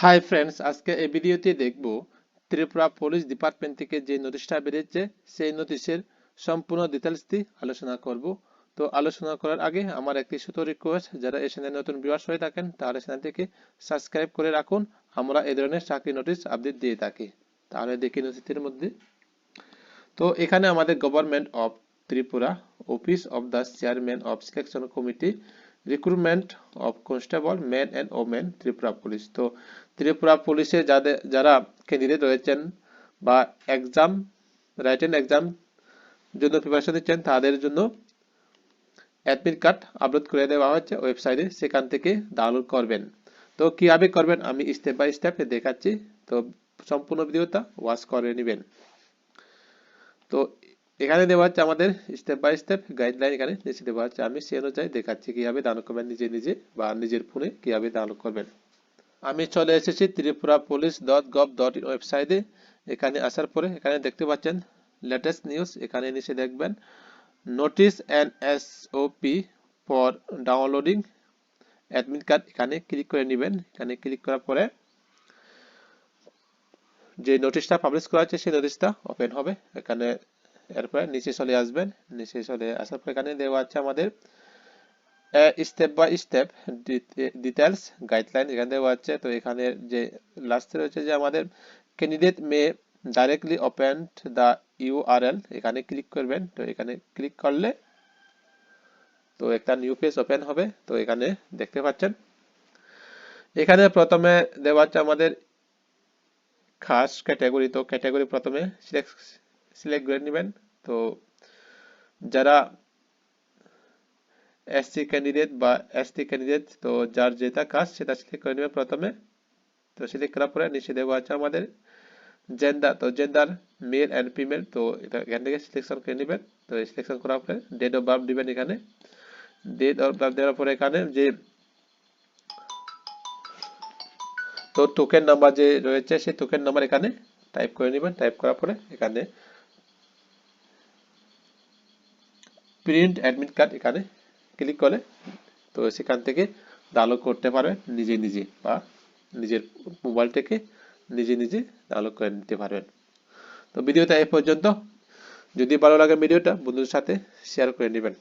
Hi friends, আজকে এই ভিডিওতে দেখব ত্রিপুরা পুলিশ ডিপার্টমেন্ট থেকে যে নোটিশটা বেরিয়েছে সেই নোটিশের সম্পূর্ণ ডিটেলসটি আলোচনা করব। তো আলোচনা করার আগে আমার একটি ছোট রিকোয়েস্ট, যারা এই চ্যানেলে নতুন ভিউয়ার্স হয়ে থাকেন তাহলে চ্যানেলটিকে সাবস্ক্রাইব করে রাখুন। আমরা এই ধরনের চাকরি নোটিশ আপডেট দিয়ে থাকি। তাহলে দেখি নোটিশের মধ্যে। তো এখানে আমাদের government of Tripura, office of the chairman of selection committee, recruitment of constable men and women Tripura police. তো ত্রিপুরা পুলিশে যারা ক্যান্ডিডেট রয়েছেন বা এক্সাম রাইটেন এক্সাম জন্য প্রিপারেশন দিচ্ছেন তাদের জন্য অ্যাডমিট কার্ড আপলোড করে দেওয়া হচ্ছে ওয়েবসাইটে, সেখান থেকে ডাউনলোড করবেন। তো কিভাবে করবেন আমি স্টেপ বাই স্টেপ দেখাচ্ছি, তো সম্পূর্ণ ভিডিওটা ওয়াচ করে নেবেন। তো এখানে দেওয়া হচ্ছে আমাদের স্টেপ বাই স্টেপ গাইডলাইন, এখানে নিচে দেওয়া হচ্ছে, আমি সেই অনুযায়ী দেখাচ্ছি কিভাবে ডাউনলোড করবেন নিজে বা নিজের ফোনে কিভাবে ডাউনলোড করবেন। আমি চলে এসেছি ত্রিপুরা পুলিশ .gov.in ওয়েবসাইটে। এখানে আসার পরে এখানে দেখতে পাচ্ছেন লেটেস্ট নিউজ, এখানে নিচে দেখবেন notice and SOP for downloading admit card, এখানে ক্লিক করে নেবেন। এখানে ক্লিক করার পরে যে নোটিশটা পাবলিশ করা হচ্ছে সেই নোটিশটা ওপেন হবে। এখানে এরপরে নিচে চলে আসবেন, নিচে চলে আসার পর এখানে দেওয়া আছে আমাদের step by step details guideline, এখানে দেওয়া আছে। তো এখানে যে লাস্টে রয়েছে যে আমাদের candidate may directly open the URL, এখানে ক্লিক করবেন। তো এখানে ক্লিক করলে তো একটা নিউ পেজ ওপেন হবে। তো এখানে দেখতে পাচ্ছেন এখানে প্রথমে দেওয়া আছে আমাদের খাস ক্যাটাগরি। তো ক্যাটাগরি প্রথমে সিলেক্ট করে নেবেন। তো যারা এসসি ক্যান্ডিডেট বা এসটি ক্যান্ডিডেট, তো যার যেটা কাজ সেটা সিলেক্ট করে নেবেন প্রথমে। তো সিলেক্ট করার পরে নিচে দেওয়া আছে আমাদের জেন্ডার, তো জেন্ডার মেল অ্যান্ড ফিমেল, তো এটা এখান থেকে সিলেকশন করে নেবেন। তো সিলেকশন করার পরে ডেট অফ বার্থ দিবেন। এখানে ডেট অফ বার্থ দেওয়ার পরে এখানে যে তো টোকেন নাম্বার যে রয়েছে সেই টোকেন নাম্বার এখানে টাইপ করে নেবেন। টাইপ করার পরে এখানে প্রিন্ট অ্যাডমিট কার্ড এখানে ক্লিক করে তো সেখান থেকে ডাউনলোড করতে পারবেন নিজে বা নিজের মোবাইল থেকে নিজে ডাউনলোড করে নিতে পারবেন। তো ভিডিওটা এই পর্যন্ত। যদি ভালো লাগে ভিডিওটা বন্ধুদের সাথে শেয়ার করে নেবেন।